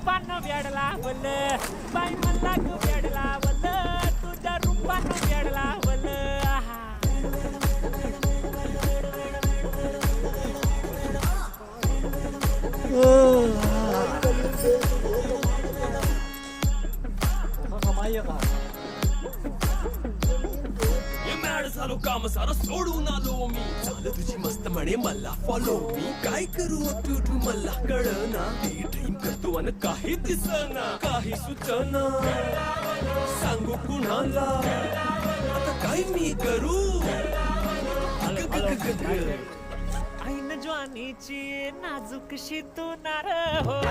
रूपानं वेड लावलं बाई मला ग वेड लावलं तुझ्या रूपानं वेड लावलं आहा. मॅड झालो काम सारं सोडून आलो मी झालं तुझी मस्त म्हणे मला फॉलो मी काय करू टू मला कळना ड्रीम करतो आणि काही दिसना काही सुचना सांगू कुणाला आता काय मी करू ऐन ज्वानीची नाजूकशी तू नार हो